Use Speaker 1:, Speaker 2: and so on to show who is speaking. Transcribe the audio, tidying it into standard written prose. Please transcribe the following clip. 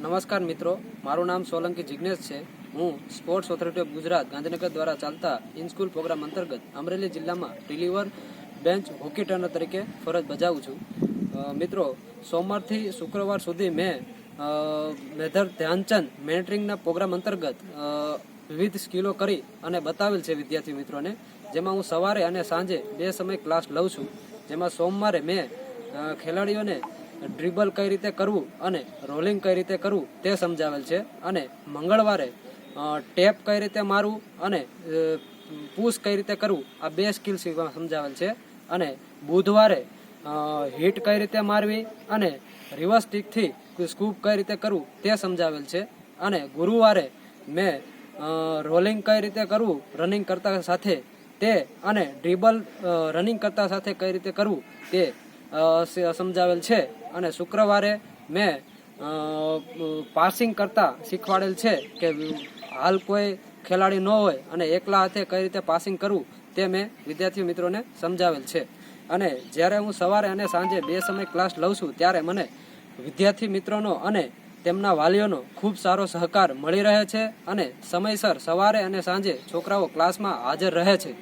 Speaker 1: નમસ્કાર મિત્રો, મારું નામ સોલંકી જિગ્નેશ છે। હું sports authority of Gujarat Gandhinagar દ્વારા ચાલતા ઇન સ્કૂલ પ્રોગ્રામ અંતર્ગત અમરેલી જિલ્લામાં રિલીવર બેન્ચ હોકી ટર્નર તરીકે ફરજ બજાવું છું। મિત્રો, સોમવારથી શુક્રવાર સુધી મેં મેજર ધ્યાનચંદ મેન્ટરિંગના પ્રોગ્રામ અંતર્ગત વિવિધ સ્કિલો કરી અને બતાવેલ છે વિદ્યાર્થી મિત્રોને, જેમાં હું સવારે અને સાંજે 2 સમય ક્લાસ લઉં છું। જેમાં સોમવારે મેં ખેલાડીઓને ડ્રિબલ કઈ રીતે કરવું અને રોલિંગ કઈ રીતે કરવું તે સમજાવેલ છે, અને મંગળવારે ટેપ કઈ રીતે મારવું અને પુશ કઈ રીતે કરવું આ 2 સ્કિલ સમજાવેલ છે, અને બુધવારે હિટ કઈ રીતે મારવી અને રિવર્સ સ્ટિકથી સ્કૂપ કઈ રીતે કરવું તે સમજાવેલ છે, અને ગુરુવારે મેં રોલિંગ કઈ રીતે કરવું રનિંગ કરતા સાથે તે અને ડ્રિબલ રનિંગ કરતા સાથે કઈ રીતે કરવું તે સમજાવેલ છે, અને શુક્રવારે મેં પાસિંગ કરતા શીખવાડેલ છે કે હાલ કોઈ ખેલાડી ન હોય અને એકલા હાથે કઈ રીતે પાસિંગ કરવું તે મેં વિદ્યાર્થી મિત્રોને સમજાવેલ છે। અને જ્યારે હું સવારે અને સાંજે 2 સમય ક્લાસ લઉં છું ત્યારે મને વિદ્યાર્થી મિત્રોનો અને તેમના વાલીઓનો ખૂબ સારો સહકાર મળી રહે છે, અને સમયસર સવારે અને સાંજે છોકરાઓ ક્લાસમાં હાજર રહે છે।